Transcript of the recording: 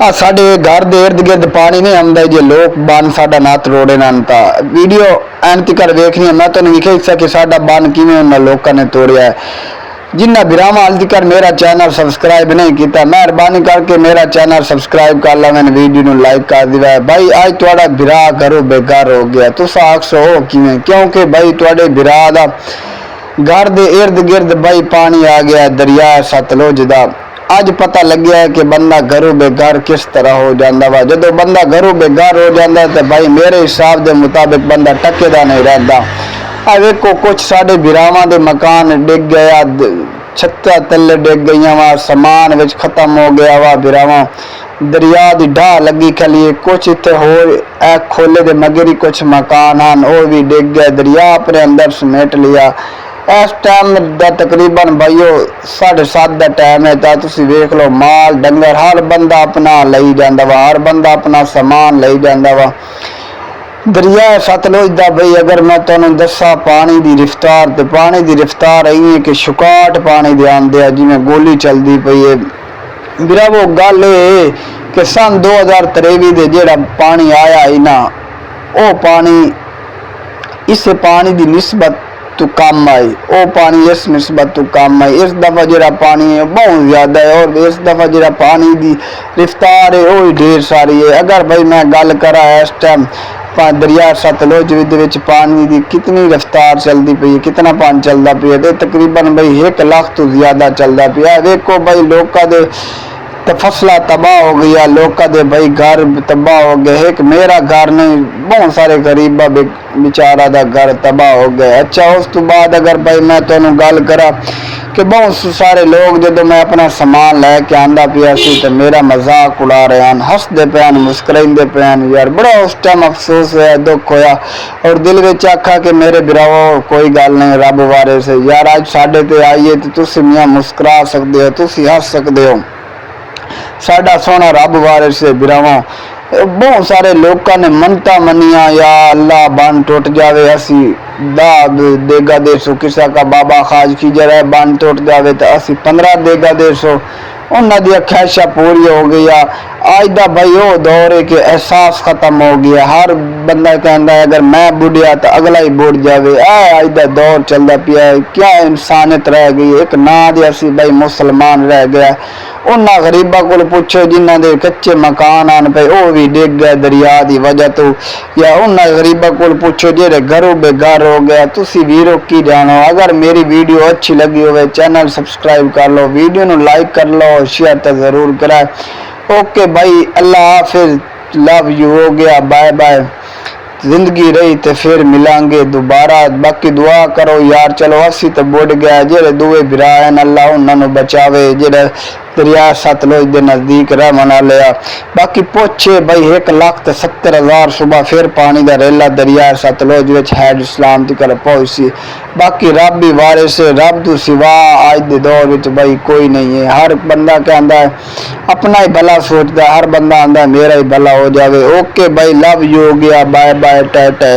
ਆ ਸਾਡੇ घर ਦੇ इर्द गिर्द पानी नहीं आंदा जे लोग बन साडा ना तरोड़े ना ता वीडियो एंड तक देखनी मैं तुहानू विखा कि साडा बन किवें उन्हां लोकां ने तोड़िया है। जिन्ना बिरामा हाल तक मेरा चैनल सबसक्राइब नहीं किया मेहरबानी करके मेरा चैनल सबसक्राइब कर ला, मैंने वीडियो नू लाइक कर दिया है। भाई अज तुहाडा बिरा घरों बेघर हो गया, तुस आखसो किवें, क्योंकि भाई तुहाडे बिरा दा घर दे इर्द गिर्द भाई पानी आ गया दरिया सतलुज दा। अज पता लग्या है कि बंदा घरों बेघर किस तरह हो जाता वा। जो बंदा घरों बेघर हो जाता है तो भाई मेरे हिसाब के मुताबिक बंदा टके दा नहीं रहता। आ वेखो कुछ साडे बिरावां दे मकान डिग गया, छत्ता तले डिग गई वा, समान विच खत्म हो गया वा। बिरावां दरिया की ढाह लगी खली, कुछ इत्थे होर ए खोले दे मगर ही कुछ मकान हैं वो भी डिग गए, दरिया अपने अंदर समेट लिया। इस टाइम का तकरीबन भाईओ 7:30 का टाइम है तो तुसी वेख लो माल डंगर हर बंदा अपना लई जांदा वा, हर बंदा अपना समान लई जांदा वा। दरिया सतलुज दा भाई अगर मैं तुहानू दसा पानी की रफ्तार, तो पानी की रफ्तार यही है कि शुकाट पानी दे आंदे आ जिवें गोली चलती पई है। बिरा वो गल है कि सन 2023 दे जेड़ा पानी आया ही ना, वो पानी इस पानी की निस्बत तो कम आई, वो पानी इस निस्बत तो कम आई। इस दफ़ा जो पानी है बहुत ज़्यादा है और इस दफ़ा जो पानी की रफ्तार है वो ही ढेर सारी है। अगर भाई मैं गल करा इस टाइम दरिया सतलुज विच पानी की कितनी रफ्तार चलती पई है, कितना पानी चलता पिया, तो तकरीबन भाई 1 लाख तो ज़्यादा चलता पिया। देखो भाई लोगों के तो फसला तबाह हो गई, लोगों के भाई घर तबाह हो गए। एक मेरा घर नहीं बहुत सारे गरीबा बेचारा दा घर तबाह हो गए। अच्छा उस तो बाद अगर भाई मैं तुहानू गल करा कि बहुत सारे लोग जो मैं अपना समान लैके आंदा पिया सी तो मेरा मजाक उड़ा रहे हैं, हसते पे मुस्कुराते पे यार। बड़ा उस टाइम अफसोस होया, दुख होया और दिल में आखा कि मेरे बिरावो कोई गल नहीं, रब वारे से यार अज साडे ते आइए तो तुसी मियां मुस्कुरा सकते हो, तुसी हस सकते हो। साडा सोना रब वारे से बिरावां बहुत सारे लोगों ने मनता मनिया या अल्लाह बन टूट जावे, असी दा देगा दे सो, किसा का बाबा खाज की जरा बन टूट जावे तो असी 15 देगा दे सो। उन्होंने दी ख्वाहिशा पूरी हो गई। आज का भाई वो दौर है कि एहसास खत्म हो गया, हर बंदा कहता है अगर मैं बुढ़िया तो अगला ही बुढ़ जाए। आज का दौर चलता पिया है, क्या इंसानियत रह गई, एक ना दे असी भाई मुसलमान रह गया। उन्होंने गरीबा को पूछो जिन्हों के कच्चे मकान आन पे वो भी डिग गए दरिया की वजह तो, या उन्होंने गरीबा को पूछो जेरे घरों बेघर हो गया। तुसी वीरो की जानो। अगर मेरी वीडियो अच्छी लगी हो चैनल सबसक्राइब कर लो, वीडियो नू लाइक कर लो, शेयर तो जरूर कराए। ओके भाई अल्लाह हाफिज, लव यू, हो गया बाय बाय। जिंदगी रही तो फिर मिलांगे दोबारा। बाकी दुआ करो यार, चलो असी तो बुढ़ गया, जेरे दुए बिरा हैं अल्लाह उन्होंने बचावे, जेरे दरिया सतलुज के नज़दीक रह मना लिया। बाकी पूछे भाई 1,70,000 सुबह फिर पानी का रेला दरिया सतलुज विच हैड इस्लाम तक पहुंची। बाकी रब ही वारे से, रब तो सिवा आज के दौर में भाई कोई नहीं है। हर बंदा कहता है अपना ही भला सोचता, हर बंदा आंदा मेरा ही भला हो जाए। ओके भाई लव यू, हो गया बाय बाय टाटा।